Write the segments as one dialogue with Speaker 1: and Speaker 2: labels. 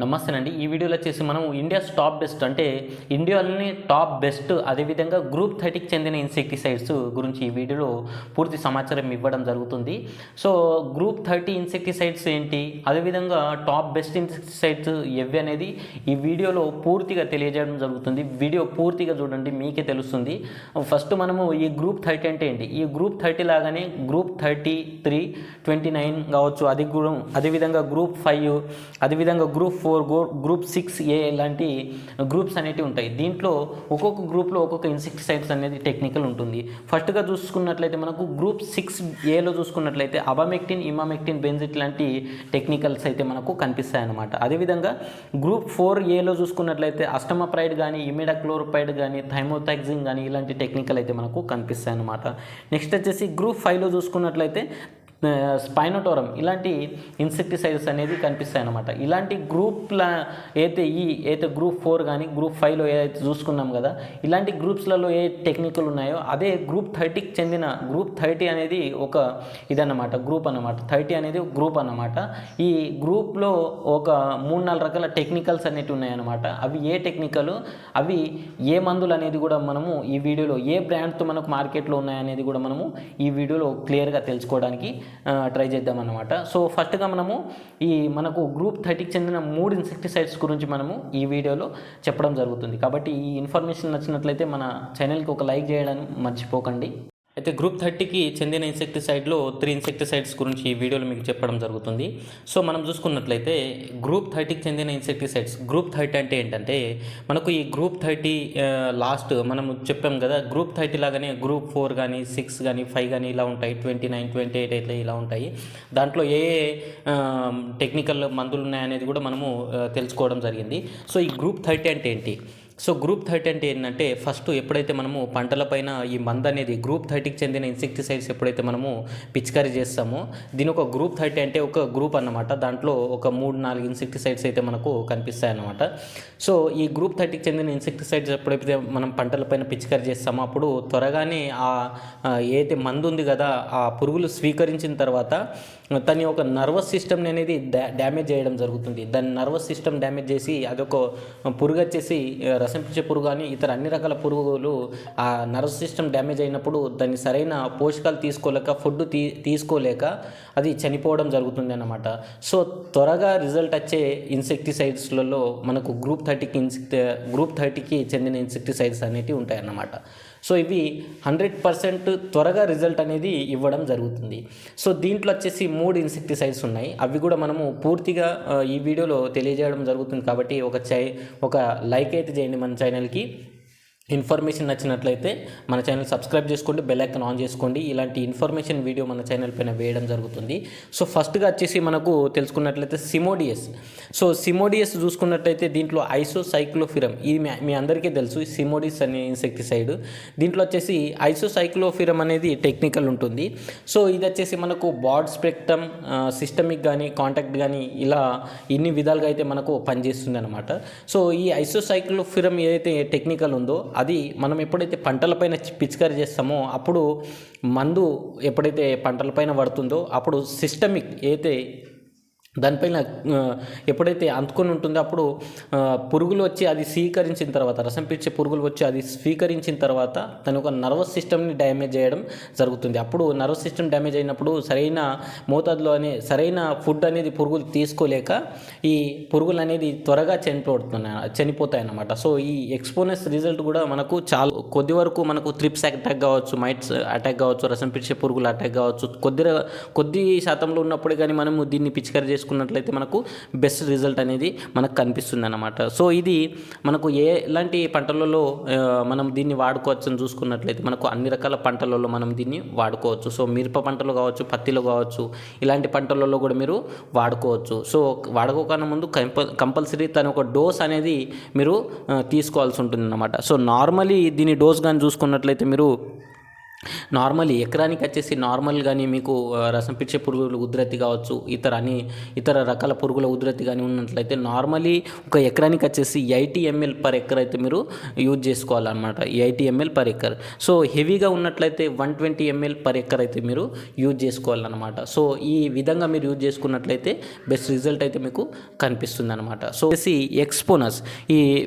Speaker 1: నమస్తేనండి. ఈ వీడియోలో వచ్చేసి మనం ఇండియాస్ టాప్ బెస్ట్ అంటే ఇండియాలోని టాప్ బెస్ట్ అదేవిధంగా గ్రూప్ 30కి చెందిన ఇన్సెక్టిసైడ్స్ గురించి ఈ వీడియోలో పూర్తి సమాచారం ఇవ్వడం జరుగుతుంది. సో గ్రూప్ 30 ఇన్సెక్టిసైడ్స్ ఏంటి, అదేవిధంగా టాప్ బెస్ట్ ఇన్సెక్టిసైడ్స్ ఎవి అనేది ఈ వీడియోలో పూర్తిగా తెలియజేయడం జరుగుతుంది. వీడియో పూర్తిగా చూడండి, మీకే తెలుస్తుంది. ఫస్ట్ మనము ఈ గ్రూప్ 30 అంటే ఏంటి, ఈ గ్రూప్ 30 లాగానే గ్రూప్ 33, 29 కావచ్చు, అదేవిధంగా గ్రూప్ 5, అదేవిధంగా గ్రూప్ 4, గ్రూప్ 6A ఇలాంటి గ్రూప్స్ అనేవి ఉంటాయి. దీంట్లో ఒక్కొక్క గ్రూప్లో ఒక్కొక్క ఇన్సెక్టిసైడ్స్ అనేది టెక్నికల్ ఉంటుంది. ఫస్ట్గా చూసుకున్నట్లయితే మనకు గ్రూప్ 6Aలో చూసుకున్నట్లయితే అబామెక్టిన్, ఇమామెక్టిన్, బెంజిట్ లాంటి టెక్నికల్స్ అయితే మనకు కనిపిస్తాయి అన్నమాట. అదేవిధంగా గ్రూప్ 4Aలో చూసుకున్నట్లయితే అస్టమప్రైడ్ కానీ, ఇమిడాక్లోరోపైడ్ కానీ, థైమోథాక్సిన్ కానీ ఇలాంటి టెక్నికల్ అయితే మనకు కనిపిస్తాయి అన్నమాట. నెక్స్ట్ వచ్చేసి గ్రూప్ 5లో చూసుకున్నట్లయితే స్పైనోటోరం ఇలాంటి ఇన్సెక్టిసైడ్స్ అనేది కనిపిస్తాయి అన్నమాట. ఇలాంటి గ్రూప్ల అయితే గ్రూప్ 4 కానీ గ్రూప్ 5లో ఏదైతే చూసుకున్నాం కదా, ఇలాంటి గ్రూప్స్లలో ఏ టెక్నికల్ ఉన్నాయో అదే గ్రూప్ 30కి చెందిన గ్రూప్ 30 అనేది ఒక ఇదన్నమాట, గ్రూప్ అన్నమాట. 30 అనేది గ్రూప్ అన్నమాట. ఈ గ్రూప్లో ఒక 3-4 రకాల టెక్నికల్స్ అనేవి ఉన్నాయన్నమాట. అవి ఏ టెక్నికల్, అవి ఏ మందులు అనేది కూడా మనము ఈ వీడియోలో, ఏ బ్రాండ్తో మనకు మార్కెట్లో ఉన్నాయనేది కూడా మనము ఈ వీడియోలో క్లియర్గా తెలుసుకోవడానికి ట్రై చేద్దామన్నమాట. సో ఫస్ట్గా మనకు గ్రూప్ 30కి చెందిన 3 ఇన్సెక్టిసైడ్స్ గురించి మనము ఈ వీడియోలో చెప్పడం జరుగుతుంది. కాబట్టి ఈ ఇన్ఫర్మేషన్ నచ్చినట్లయితే మన ఛానల్కి ఒక లైక్ చేయడానికి మర్చిపోకండి. అయితే గ్రూప్ 30కి చెందిన ఇన్సెక్టిసైడ్లో 3 ఇన్సెక్టిసైడ్స్ గురించి ఈ వీడియోలో మీకు చెప్పడం జరుగుతుంది. సో మనం చూసుకున్నట్లయితే గ్రూప్ 30కి చెందిన ఇన్సెక్టిసైడ్స్, గ్రూప్ 30 అంటే ఏంటంటే మనకు ఈ గ్రూప్ 30 లాస్ట్ మనం చెప్పాం కదా, గ్రూప్ 30 లాగానే గ్రూప్ 4 కానీ 6 కానీ 5 కానీ ఇలా ఉంటాయి, 29, 28 అయితే ఇలా ఉంటాయి. దాంట్లో ఏ టెక్నికల్ మందులు ఉన్నాయనేది కూడా మనము తెలుసుకోవడం జరిగింది. సో ఈ గ్రూప్ 30 అంటే ఏంటి, సో గ్రూప్ 30 అంటే ఏంటంటే ఫస్ట్ ఎప్పుడైతే మనము పంటలపైన ఈ మందు అనేది గ్రూప్ 30కి చెందిన ఇన్సెక్టిసైడ్స్ ఎప్పుడైతే మనము పిచికారీ చేస్తామో, దీని ఒక గ్రూప్ 30 అంటే ఒక గ్రూప్ అన్నమాట. దాంట్లో ఒక 3-4 ఇన్సెక్టిసైడ్స్ అయితే మనకు కనిపిస్తాయి అన్నమాట. సో ఈ గ్రూప్ 30కి చెందిన ఇన్సెక్టిసైడ్స్ ఎప్పుడైతే మనం పంటలపైన పిచికారీ చేస్తామో అప్పుడు త్వరగానే ఏదైతే మందు ఉంది కదా, ఆ పురుగులు స్వీకరించిన తర్వాత తన యొక్క నర్వస్ సిస్టమ్ని అనేది డ్యామేజ్ చేయడం జరుగుతుంది. దాని నర్వస్ సిస్టమ్ డ్యామేజ్ చేసి అదొక పురుగు వచ్చేసి రసం పీల్చే పురుగు కానీ ఇతర అన్ని రకాల పురుగులు ఆ నర్వస్ సిస్టమ్ డ్యామేజ్ అయినప్పుడు దాన్ని సరైన పోషకాలు తీసుకోలేక, ఫుడ్ తీసుకోలేక అది చనిపోవడం జరుగుతుంది అన్నమాట. సో త్వరగా రిజల్ట్ వచ్చే ఇన్సెక్టిసైడ్స్లలో మనకు గ్రూప్ 30కి చెందిన ఇన్సెక్టిసైడ్స్ అనేవి ఉంటాయన్నమాట. సో ఇవి 100% త్వరగా రిజల్ట్ అనేది ఇవ్వడం జరుగుతుంది. సో దీంట్లో వచ్చేసి 3 ఇన్సెక్టిసైడ్స్ ఉన్నాయి. అవి కూడా మనము పూర్తిగా ఈ వీడియోలో తెలియజేయడం జరుగుతుంది. కాబట్టి ఒక లైక్ అయితే చేయండి మన ఛానల్కి. ఇన్ఫర్మేషన్ నచ్చినట్లయితే మన ఛానల్ సబ్స్క్రైబ్ చేసుకోండి, బెల్ ఐకాన్ ఆన్ చేసుకోండి. ఇలాంటి ఇన్ఫర్మేషన్ వీడియో మన ఛానల్ పైన వేయడం జరుగుతుంది. సో ఫస్ట్గా వచ్చేసి మనకు తెలుసుకున్నట్లయితే సిమోడియస్. సో సిమోడియస్ చూసుకున్నట్లయితే దీంట్లో ఐసోసైక్లోఫిరమ్, ఇది మీ అందరికీ తెలుసు. సిమోడియస్ అనే ఇన్సెక్టిసైడ్, దీంట్లో వచ్చేసి ఐసోసైక్లోఫిరమ్ అనేది టెక్నికల్ ఉంటుంది. సో ఇది వచ్చేసి మనకు బాడ్ స్పెక్ట్రమ్, సిస్టమిక్ కానీ కాంటాక్ట్ కానీ ఇలా ఇన్ని విధాలుగా అయితే మనకు పనిచేస్తుంది అనమాట. సో ఈ ఐసోసైక్లోఫిరమ్ ఏదైతే టెక్నికల్ ఉందో అది మనం ఎప్పుడైతే పంటలపైన పిచికారీ చేస్తామో అప్పుడు మందు ఎప్పుడైతే పంటలపైన పడుతుందో అప్పుడు సిస్టమిక్ అయితే దానిపైన ఎప్పుడైతే అంటుకొని ఉంటుందో అప్పుడు పురుగులు వచ్చి అది స్వీకరించిన తర్వాత, రసం పీల్చే పురుగులు వచ్చి అది స్వీకరించిన తర్వాత తన ఒక నర్వస్ సిస్టమ్ని డ్యామేజ్ చేయడం జరుగుతుంది. అప్పుడు నర్వస్ సిస్టమ్ డ్యామేజ్ అయినప్పుడు సరైన మోతాదులో సరైన ఫుడ్ అనేది పురుగులు తీసుకోలేక ఈ పురుగులు అనేది త్వరగా చనిపోతాయి అన్నమాట. సో ఈ ఎక్స్పోనెస్ రిజల్ట్ కూడా మనకు చాలా కొద్ది వరకు మనకు త్రిప్స్ అటాక్ కావచ్చు, మైట్స్ అటాక్ కావచ్చు, రసం పీల్చే పురుగులు అటాక్ కావచ్చు, కొద్ది శాతంలో ఉన్నప్పుడే కానీ మనము దీన్ని పిచికారీ చేసుకున్నట్లయితే మనకు బెస్ట్ రిజల్ట్ అనేది మనకు కనిపిస్తుంది అన్నమాట. సో ఇది మనకు ఎలాంటి పంటలలో మనం దీన్ని వాడుకోవచ్చు అని చూసుకున్నట్లయితే మనకు అన్ని రకాల పంటలలో మనం దీన్ని వాడుకోవచ్చు. సో మిరప పంటలు కావచ్చు, పత్తిలో కావచ్చు, ఇలాంటి పంటలలో కూడా మీరు వాడుకోవచ్చు. సో వాడుకోకన్నా ముందు కంపల్సరీ తన ఒక డోస్ అనేది మీరు తీసుకోవాల్సి ఉంటుంది అన్నమాట. సో నార్మలీ దీని డోస్ కానీ చూసుకున్నట్లయితే మీరు నార్మల్లీ ఎకరానికి వచ్చేసి నార్మల్గానే మీకు రసం పీల్చే పురుగుల ఉధృతి కావచ్చు, ఇతర రకాల పురుగుల ఉధృతి కానీ ఉన్నట్లయితే నార్మల్లీ ఒక ఎకరానికి వచ్చేసి 80 ml పర్ ఎకర్ అయితే మీరు యూజ్ చేసుకోవాలన్నమాట. 80 ml పర్ ఎకర్. సో హెవీగా ఉన్నట్లయితే 120 ml పర్ ఎకర్ అయితే మీరు యూజ్ చేసుకోవాలన్నమాట. సో ఈ విధంగా మీరు యూజ్ చేసుకున్నట్లయితే బెస్ట్ రిజల్ట్ అయితే మీకు కనిపిస్తుంది అనమాట. సో వచ్చేసి ఎక్స్పోనస్,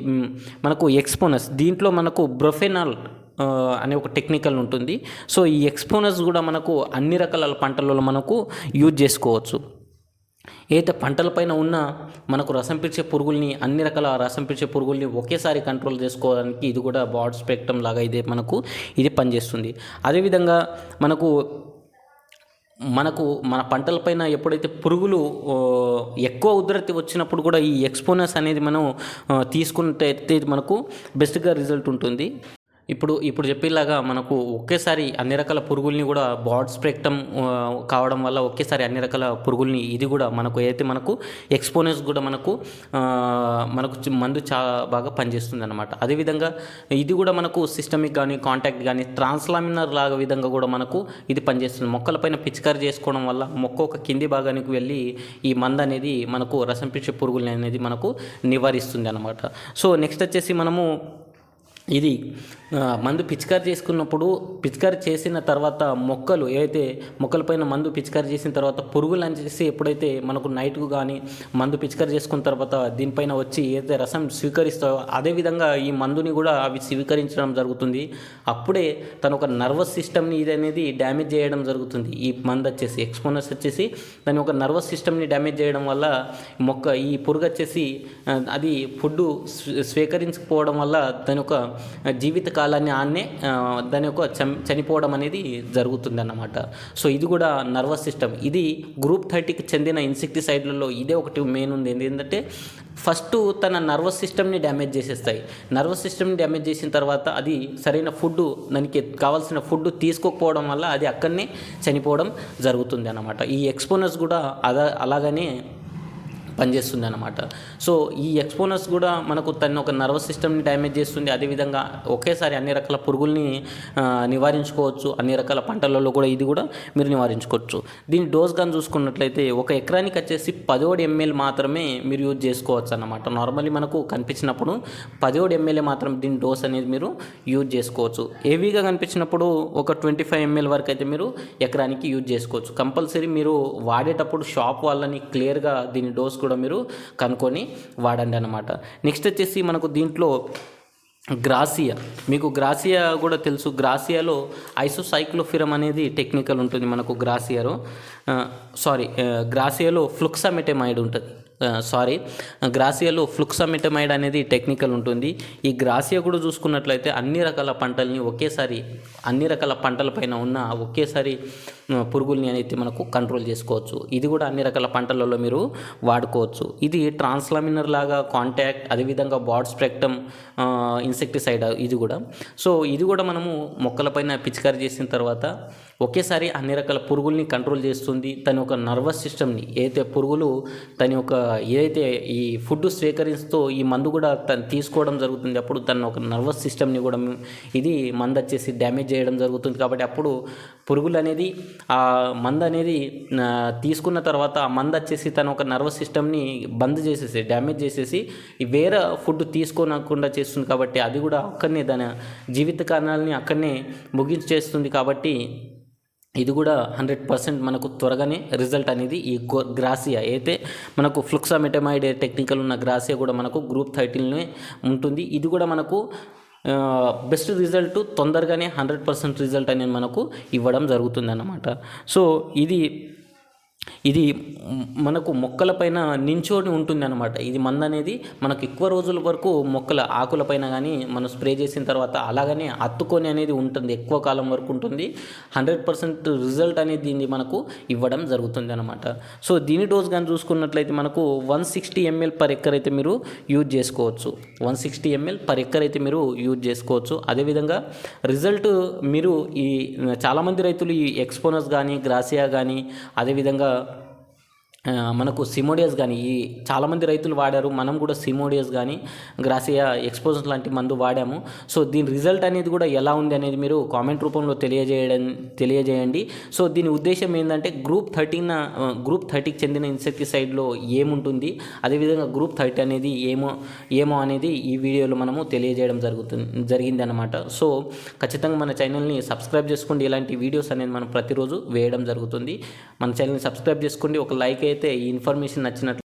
Speaker 1: మనకు ఎక్స్పోనస్ దీంట్లో మనకు బ్రోఫెనాల్ అనే ఒక టెక్నికల్ ఉంటుంది. సో ఈ ఎక్స్పోనస్ కూడా మనకు అన్ని రకాల పంటలలో మనకు యూజ్ చేసుకోవచ్చు. ఏదైతే పంటలపైన ఉన్న మనకు రసం పీల్చే పురుగుల్ని, అన్ని రకాల రసం పీల్చే పురుగుల్ని ఒకేసారి కంట్రోల్ చేసుకోవడానికి ఇది కూడా బ్రాడ్ స్పెక్ట్రమ్ లాగా ఇది పనిచేస్తుంది. అదేవిధంగా మన పంటలపైన ఎప్పుడైతే పురుగులు ఎక్కువ ఉధృతి వచ్చినప్పుడు కూడా ఈ ఎక్స్పోనస్ అనేది మనం తీసుకుంటే మనకు బెస్ట్గా రిజల్ట్ ఉంటుంది. ఇప్పుడు చెప్పేలాగా మనకు ఒకేసారి అన్ని రకాల పురుగుల్ని కూడా బ్రాడ్ స్పెక్ట్రమ్ కావడం వల్ల ఒకేసారి అన్ని రకాల పురుగుల్ని ఇది కూడా మనకు ఎక్స్పోనస్ కూడా మనకు మందు చాలా బాగా పనిచేస్తుంది అనమాట. అదేవిధంగా ఇది కూడా మనకు సిస్టమిక్ కానీ కాంటాక్ట్ కానీ ట్రాన్స్లామినర్ లాగా విధంగా కూడా మనకు ఇది పనిచేస్తుంది. మొక్కలపైన పిచికారి చేసుకోవడం వల్ల మొక్క ఒక కింది భాగానికి వెళ్ళి ఈ మందు అనేది మనకు రసం పీల్చే పురుగుల్ని అనేది మనకు నివారిస్తుంది అనమాట. సో నెక్స్ట్ వచ్చేసి మనము ఇది మందు పిచికారి చేసిన తర్వాత మొక్కలపైన మందు పిచికారి చేసిన తర్వాత పురుగులు అనేసి ఎప్పుడైతే మనకు నైట్కు కానీ మందు పిచికారి చేసుకున్న తర్వాత దీనిపైన వచ్చి ఏదైతే రసం స్వీకరిస్తాయో అదేవిధంగా ఈ మందుని కూడా అవి స్వీకరించడం జరుగుతుంది. అప్పుడే తన ఒక నర్వస్ సిస్టమ్ని ఇది అనేది డ్యామేజ్ చేయడం జరుగుతుంది. ఈ మందు వచ్చేసి ఎక్స్పోనస్ వచ్చేసి దాని ఒక నర్వస్ సిస్టమ్ని డ్యామేజ్ చేయడం వల్ల ఈ పురుగు వచ్చేసి అది ఫుడ్ స్వీకరించకపోవడం వల్ల దాని ఒక జీవిత కాలాన్ని దాని యొక్క చనిపోవడం అనేది జరుగుతుంది అన్నమాట. సో ఇది కూడా నర్వస్ సిస్టమ్. ఇది గ్రూప్ 30కి చెందిన ఇన్సెక్టిసైడ్లలో ఇదే ఒకటి మెయిన్ ఉంది. ఏంటంటే ఫస్ట్ తన నర్వస్ సిస్టమ్ని డ్యామేజ్ చేసేస్తాయి. నర్వస్ సిస్టమ్ని డ్యామేజ్ చేసిన తర్వాత అది సరైన ఫుడ్, దానికి కావాల్సిన ఫుడ్ తీసుకోకపోవడం వల్ల అది అక్కడనే చనిపోవడం జరుగుతుంది అన్నమాట. ఈ ఎక్స్పోనస్ కూడా అలాగనే పనిచేస్తుంది అన్నమాట. సో ఈ ఎక్స్పోనస్ కూడా మనకు తన ఒక నర్వస్ సిస్టమ్ని డ్యామేజ్ చేస్తుంది. అదేవిధంగా ఒకేసారి అన్ని రకాల పురుగుల్ని నివారించుకోవచ్చు. అన్ని రకాల పంటలలో కూడా ఇది కూడా మీరు నివారించుకోవచ్చు. దీని డోస్ కానీ చూసుకున్నట్లయితే ఒక ఎకరానికి వచ్చేసి 17 ml మాత్రమే మీరు యూజ్ చేసుకోవచ్చు అన్నమాట. నార్మల్లీ మనకు కనిపించినప్పుడు 17 ml మాత్రం దీని డోస్ అనేది మీరు యూజ్ చేసుకోవచ్చు. హెవీగా కనిపించినప్పుడు ఒక 25 ml వరకు అయితే మీరు ఎకరానికి యూజ్ చేసుకోవచ్చు. కంపల్సరీ మీరు వాడేటప్పుడు షాప్ వాళ్ళని క్లియర్గా దీని డోస్ కూడా మీరు కనుక్కొని వాడండి అన్నమాట. నెక్స్ట్ వచ్చేసి మనకు దీంట్లో మీకు గ్రాసియా కూడా తెలుసు. గ్రాసియాలో ఐసోసైక్లోఫిరమ్ అనేది టెక్నికల్ ఉంటుంది. మనకు గ్రాసియాలో ఫ్లుక్సామెటమైడ్ ఉంటుంది. గ్రాసియాలో ఫ్లుక్సామెటమైడ్ అనేది టెక్నికల్ ఉంటుంది. ఈ గ్రాసియా కూడా చూసుకున్నట్లయితే అన్ని రకాల పంటలపైన ఉన్న ఒకేసారి పురుగుల్ని అనేది మనకు కంట్రోల్ చేసుకోవచ్చు. ఇది కూడా అన్ని రకాల పంటలలో మీరు వాడుకోవచ్చు. ఇది ట్రాన్స్లామినర్ లాగా కాంటాక్ట్, అదేవిధంగా బ్రాడ్ స్పెక్ట్రమ్ ఇన్సెక్టిసైడ్ ఇది కూడా. సో ఇది కూడా మనము మొక్కలపైన పిచికారి చేసిన తర్వాత ఒకేసారి అన్ని రకాల పురుగుల్ని కంట్రోల్ చేస్తుంది. తన ఒక నర్వస్ సిస్టమ్ని ఏదైతే ఈ ఫుడ్ స్వీకరిస్తూ ఈ మందు కూడా తను తీసుకోవడం జరుగుతుంది. అప్పుడు తన ఒక నర్వస్ సిస్టమ్ని కూడా ఇది మందు వచ్చేసి డ్యామేజ్ చేయడం జరుగుతుంది. కాబట్టి అప్పుడు పురుగులు అనేది ఆ మందు అనేది తీసుకున్న తర్వాత ఆ మందు వచ్చేసి తన ఒక నర్వస్ సిస్టమ్ని డ్యామేజ్ చేసేసి వేరే ఫుడ్ తీసుకోనకుండా చేస్తుంది. కాబట్టి అది కూడా అక్కడనే దాని జీవిత కారణాలని అక్కడనే ముగించేస్తుంది. కాబట్టి ఇది కూడా 100% మనకు త్వరగానే రిజల్ట్ అనేది ఈ గ్రాసియా అయితే మనకు ఫ్లుక్సామెటమైడ్ టెక్నికల్ ఉన్న గ్రాసియా కూడా మనకు గ్రూప్ 13లోనే ఉంటుంది. ఇది కూడా మనకు బెస్ట్ రిజల్ట్ తొందరగానే 100% రిజల్ట్ అనేది మనకు ఇవ్వడం జరుగుతుంది అన్నమాట. సో ఇది మనకు మొక్కలపైన నించోని ఉంటుంది అనమాట. ఇది మందు అనేది మనకు ఎక్కువ రోజుల వరకు మొక్కల ఆకులపైన కానీ మనం స్ప్రే చేసిన తర్వాత అలాగనే అత్తుకొని అనేది ఉంటుంది, ఎక్కువ కాలం వరకు ఉంటుంది. 100% రిజల్ట్ అనేది దీన్ని మనకు ఇవ్వడం జరుగుతుంది అనమాట. సో దీని డోస్ కానీ చూసుకున్నట్లయితే మనకు 160 ml పర్ ఎకర్ అయితే మీరు యూజ్ చేసుకోవచ్చు. 160 ml పర్ ఎకర్ అయితే మీరు యూజ్ చేసుకోవచ్చు. అదేవిధంగా రిజల్ట్ మీరు చాలామంది రైతులు ఈ ఎక్స్పోనస్ కానీ గ్రాసియా కానీ అదేవిధంగా మనకు సిమోడియస్ కానీ ఈ చాలామంది రైతులు వాడారు, మనం కూడా సిమోడియస్ కానీ గ్రాసియా ఎక్స్పోజర్ లాంటి మందు వాడాము. సో దీని రిజల్ట్ అనేది కూడా ఎలా ఉంది అనేది మీరు కామెంట్ రూపంలో తెలియజేయండి. సో దీని ఉద్దేశం ఏంటంటే గ్రూప్ 30కి చెందిన ఇన్సెక్టిసైడ్లో ఏముంటుంది, అదేవిధంగా గ్రూప్ 30 అనేది ఏమో అనేది ఈ వీడియోలో మనము తెలియజేయడం జరిగింది అనమాట. సో ఖచ్చితంగా మన ఛానల్ని సబ్స్క్రైబ్ చేసుకోండి. ఇలాంటి వీడియోస్ అనేది మనం ప్రతిరోజు వేయడం జరుగుతుంది. మన ఛానల్ని సబ్స్క్రైబ్ చేసుకోండి. ఒక లైక్ అయితే ఈ ఇన్ఫర్మేషన్ నచ్చినట్లు